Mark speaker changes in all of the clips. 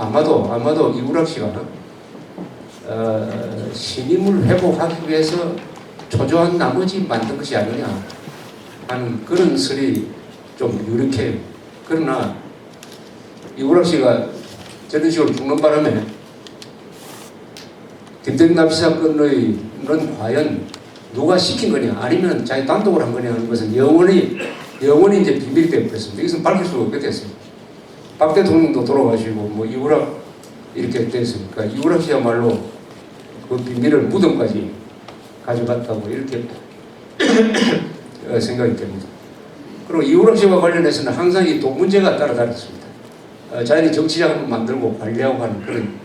Speaker 1: 아마도 이우락 씨가 신임을 회복하기 위해서 초조한 나머지 만든 것이 아니냐 하는 그런 설이 좀 유력해요. 그러나 이우락 씨가 저런 식으로 죽는 바람에 김대중 납치 사건의 과연 누가 시킨 거냐 아니면 자기 단독으로 한 거냐 하는 것은 영원히 이제 비밀이 되어버렸습니다. 이것은 밝힐 수가 없게 됐습니다. 박 대통령도 돌아가시고 뭐 이우락 이렇게 됐으니까 이우락 씨야말로 그 비밀을 무덤까지 가져갔다고 이렇게 생각이 됩니다. 그리고 이우락 씨와 관련해서는 항상 이 돈 문제가 따라다녔습니다. 자신이 정치자금을 만들고 관리하고 하는 그런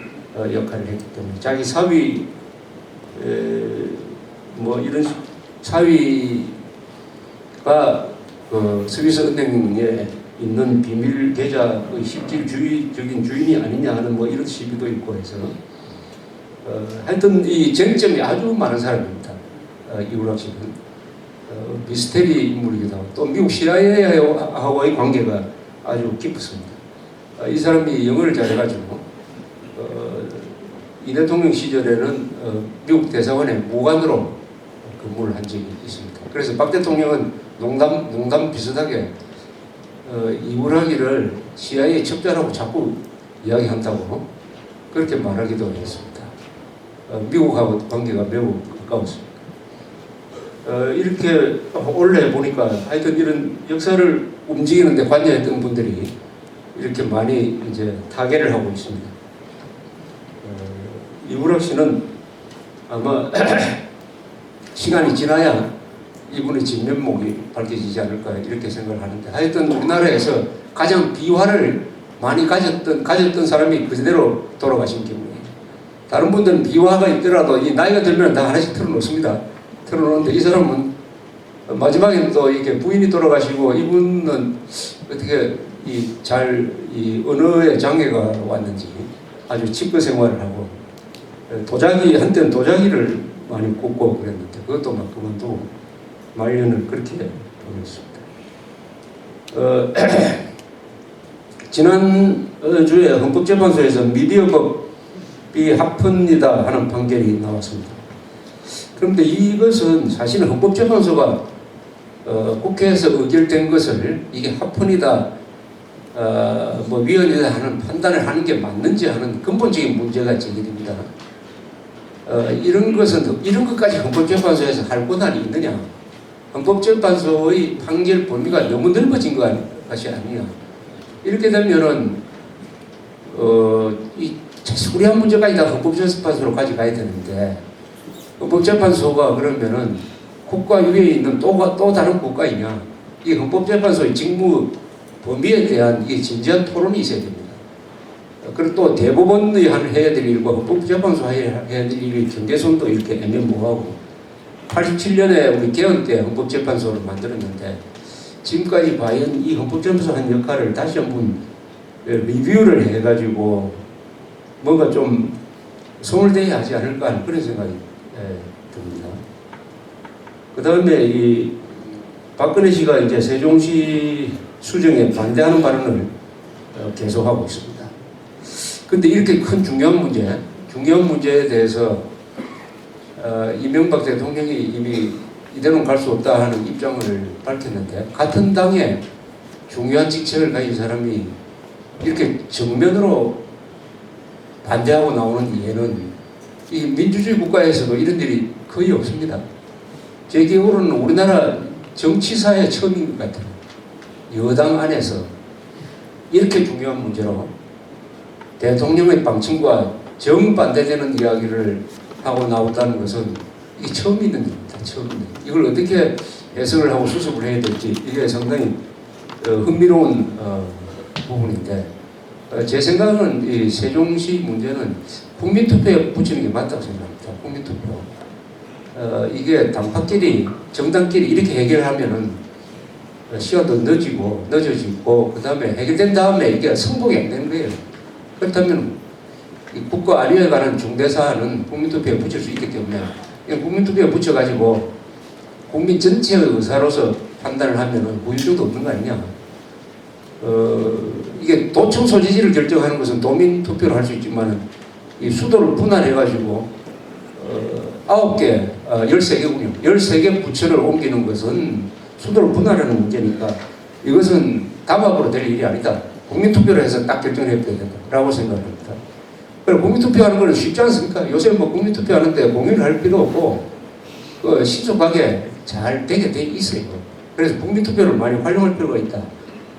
Speaker 1: 역할을 했기 때문에 자기 사위 뭐 이런 사위가 그 스위스 은행에 있는 비밀 계좌의 실질주의적인 주인이 아니냐 하는 뭐 이런 시비도 있고 해서 하여튼 이 쟁점이 아주 많은 사람입니다. 이우락 씨는 미스테리 인물이기도 하고 또 미국 CIA하고의 관계가 아주 깊습니다. 이 사람이 영어를 잘해가지고 이 대통령 시절에는 미국 대사관에 무관으로 근무를 한 적이 있습니다. 그래서 박 대통령은 농담 비슷하게 이우락이를 CIA 첩자라고 자꾸 이야기한다고 그렇게 말하기도 했습니다. 미국하고 관계가 매우 가까웠습니다. 이렇게 올해 보니까 하여튼 이런 역사를 움직이는데 관여했던 분들이 이렇게 많이 이제 타계를 하고 있습니다. 이우락 씨는 아마 시간이 지나야 이분의 진면목이 밝혀지지 않을까 이렇게 생각을 하는데 하여튼 우리나라에서 가장 비화를 많이 가졌던 사람이 그대로 돌아가신 경우에 다른 분들은 비화가 있더라도 이 나이가 들면 다 하나씩 틀어놓습니다. 틀어놓는데 이 사람은 마지막에는 또 이렇게 부인이 돌아가시고 이분은 어떻게 이 언어에 장애가 왔는지 아주 치과 생활을 하고 한때는 도자기를 많이 굽고 그랬는데 그것도 막 그만두고 말년을 그렇게 보냈습니다. 지난주에 헌법재판소에서 미디어법이 합헌이다 하는 판결이 나왔습니다. 그런데 이것은 사실은 헌법재판소가 국회에서 의결된 것을 이게 합헌이다 뭐 위헌이다 하는 판단을 하는 게 맞는지 하는 근본적인 문제가 제기됩니다. 이런 것까지 헌법재판소에서 할 권한이 있느냐? 헌법재판소의 판결 범위가 너무 넓어진 것이 아니냐? 이렇게 되면은 이 자수리한 문제까지 다 헌법재판소로 가져가야 되는데 헌법재판소가 그러면은 국가 위에 있는 또 다른 국가이냐? 이 헌법재판소의 직무 범위에 대한 이 진지한 토론이 있어야 됩니다. 그리고 또 대법원이 해야 될 일과 헌법재판소 해야 될 일의 경계선도 이렇게 애매모호하고 87년에 우리 개헌 때 헌법재판소를 만들었는데 지금까지 과연 이 헌법재판소 한 역할을 다시 한번 리뷰를 해가지고 뭔가 좀 손을 대야 하지 않을까 하는 그런 생각이 듭니다. 그 다음에 이 박근혜 씨가 이제 세종시 수정에 반대하는 발언을 계속하고 있습니다. 근데 이렇게 큰 중요한 문제에 대해서 이명박 대통령이 이미 이대로는 갈 수 없다 하는 입장을 밝혔는데 같은 당에 중요한 직책을 가진 사람이 이렇게 정면으로 반대하고 나오는 이해는 이 민주주의 국가에서도 이런 일이 거의 없습니다. 제 기억으로는 우리나라 정치사에 처음인 것 같아요. 여당 안에서 이렇게 중요한 문제로 대통령의 방침과 정반대되는 이야기를 하고 나온다는 것은 이게 처음 있는 일입니다. 처음 있는 일. 이걸 어떻게 해석을 하고 수습을 해야 될지 이게 상당히 흥미로운 부분인데 제 생각은 이 세종시 문제는 국민투표에 붙이는 게 맞다고 생각합니다. 국민투표. 이게 당파끼리 정당끼리 이렇게 해결하면은 시간도 늦어지고 그 다음에 해결된 다음에 이게 승복이 안 되는 거예요. 그렇다면 국가 안위에 관한 중대사안은 국민투표에 붙일 수 있기 때문에 국민투표에 붙여가지고 국민 전체의 의사로서 판단을 하면은 무효도 없는 거 아니냐. 이게 도청 소지지를 결정하는 것은 도민 투표를 할 수 있지만 이 수도를 분할해가지고 9개, 13개군요. 13개 부처를 옮기는 것은 수도를 분할하는 문제니까 이것은 담합으로 될 일이 아니다. 국민투표를 해서 딱 결정해야 된다라고 생각합니다. 그리고 국민투표하는 건 쉽지 않습니까? 요새 뭐 국민투표하는데 공유를 할 필요 없고 신속하게 잘 되게 돼 있어요. 그래서 국민투표를 많이 활용할 필요가 있다.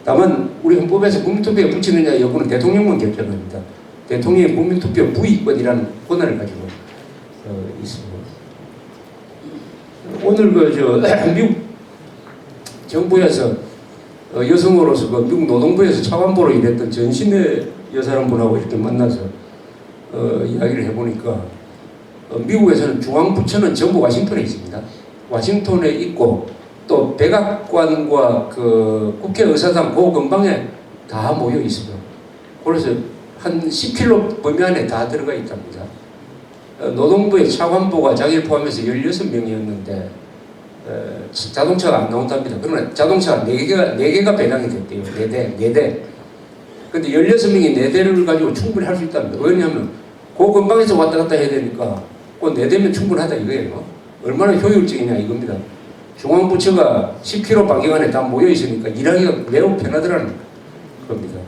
Speaker 1: 다만 우리 헌법에서 국민투표에 붙이느냐 여부는 대통령만 결정합니다. 대통령이 국민투표 부의권이라는 권한을 가지고 있습니다. 오늘 미국 정부에서 여성으로서 미국 노동부에서 차관보로 일했던 전신의 여사람 분하고 이렇게 만나서 이야기를 해보니까 미국에서는 중앙부처는 전부 워싱턴에 있습니다. 워싱턴에 있고 또 백악관과 그 국회의사당 그 근방에 다 모여 있어요. 그래서 한 10km 범위 안에 다 들어가 있답니다. 노동부의 차관보가 자기를 포함해서 16명이었는데 자동차가 안 나온답니다. 그러나 자동차가 4개가 배당이 됐대요. 4대. 근데 16명이 4대를 가지고 충분히 할 수 있답니다. 왜냐하면 그 근방에서 왔다 갔다 해야 되니까 그 4대면 충분하다 이거예요. 얼마나 효율적이냐 이겁니다. 중앙부처가 10km 반경 안에 다 모여 있으니까 일하기가 매우 편하더라는 겁니다.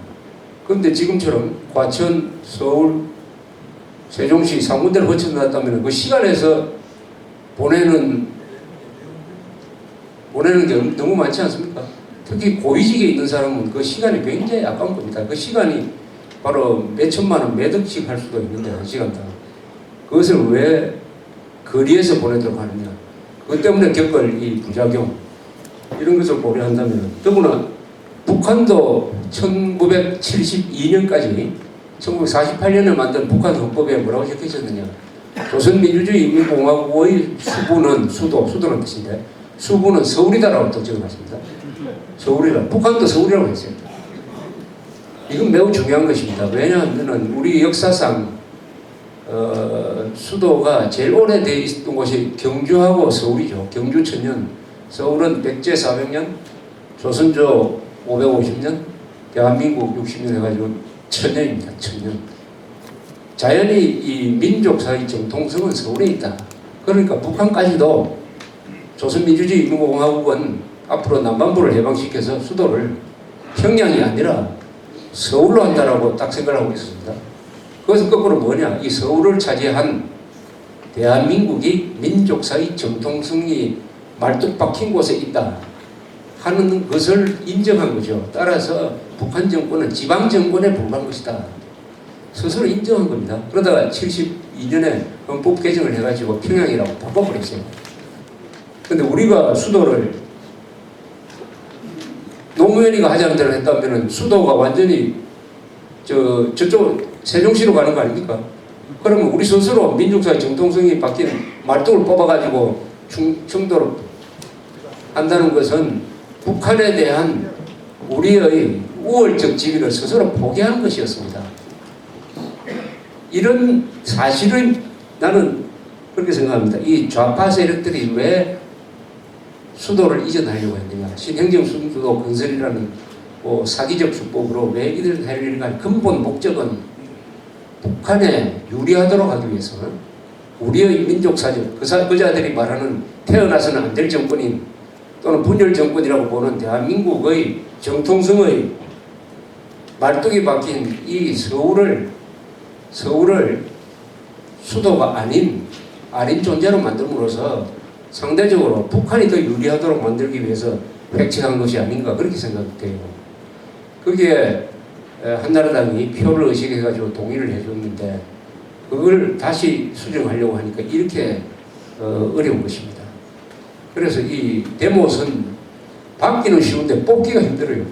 Speaker 1: 그런데 지금처럼 과천, 서울, 세종시 3군데를 거쳐놨다면 그 시간에서 보내는 게 너무 많지 않습니까? 특히 고위직에 있는 사람은 그 시간이 굉장히 아까운 겁니다. 그 시간이 바로 몇 천만 원, 몇 억씩 할 수도 있는데 한 시간당. 그것을 왜 거리에서 보내도록 하느냐. 그것 때문에 겪을 이 부작용 이런 것을 고려한다면 더구나 북한도 1972년까지 1948년에 만든 북한 헌법에 뭐라고 적혀 있었느냐. 조선민주주의인민공화국의 수도는 뜻인데 수부는 서울이다라고 또 적어놨습니다. 서울이라. 북한도 서울이라고 했어요. 이건 매우 중요한 것입니다. 왜냐하면 우리 역사상 수도가 제일 오래되어 있던 곳이 경주하고 서울이죠. 경주 1000년, 서울은 백제 400년, 조선조 550년, 대한민국 60년 해가지고 1000년입니다. 1000년. 자연히 이 민족 사이 정통성은 서울에 있다. 그러니까 북한까지도 조선민주주의인민공화국은 앞으로 남반부를 해방시켜서 수도를 평양이 아니라 서울로 한다라고 딱 생각하고 있습니다. 그것은 거꾸로 뭐냐? 이 서울을 차지한 대한민국이 민족 사이 정통성이 말뚝 박힌 곳에 있다 하는 것을 인정한 거죠. 따라서 북한 정권은 지방 정권에 불과한 것이다. 스스로 인정한 겁니다. 그러다가 72년에 헌법 개정을 해가지고 평양이라고 바꿔버렸어요. 근데 우리가 수도를 노무현이가 하자는 대로 했다면 수도가 완전히 저쪽 세종시로 가는 거 아닙니까? 그러면 우리 스스로 민족사의 정통성이 바뀐 말뚝을 뽑아가지고 충돌을 한다는 것은 북한에 대한 우리의 우월적 지위를 스스로 포기하는 것이었습니다. 이런 사실을 나는 그렇게 생각합니다. 이 좌파 세력들이 왜 수도를 이전하려고 했느냐. 신행정 수도 건설이라는 사기적 수법으로 왜 이들을 하려는가 하는 근본 목적은 북한에 유리하도록 하기 위해서는 우리의 민족사적, 그자들이 말하는 태어나서는 안 될 정권인 또는 분열 정권이라고 보는 대한민국의 정통성의 말뚝이 박힌 이 서울을 수도가 아닌 존재로 만듦으로써 상대적으로 북한이 더 유리하도록 만들기 위해서 획책한 것이 아닌가 그렇게 생각돼요. 거기에 한나라당이 표를 의식해가지고 동의를 해줬는데 그걸 다시 수정하려고 하니까 이렇게 어려운 것입니다. 그래서 이 대못은 받기는 쉬운데 뽑기가 힘들어요.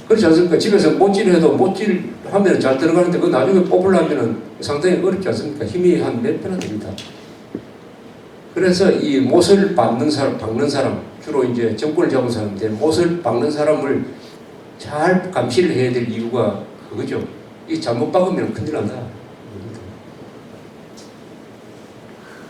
Speaker 1: 그렇지 않습니까? 집에서 못질해도 못질하면 잘 들어가는데 그 나중에 뽑으려면 상당히 어렵지 않습니까? 힘이 한 몇 배나 됩니다. 그래서 이 못을 박는 사람, 주로 이제 정권을 잡은 사람인데 못을 박는 사람을 잘 감시를 해야 될 이유가 그거죠. 이 잘못 박으면 큰일 난다.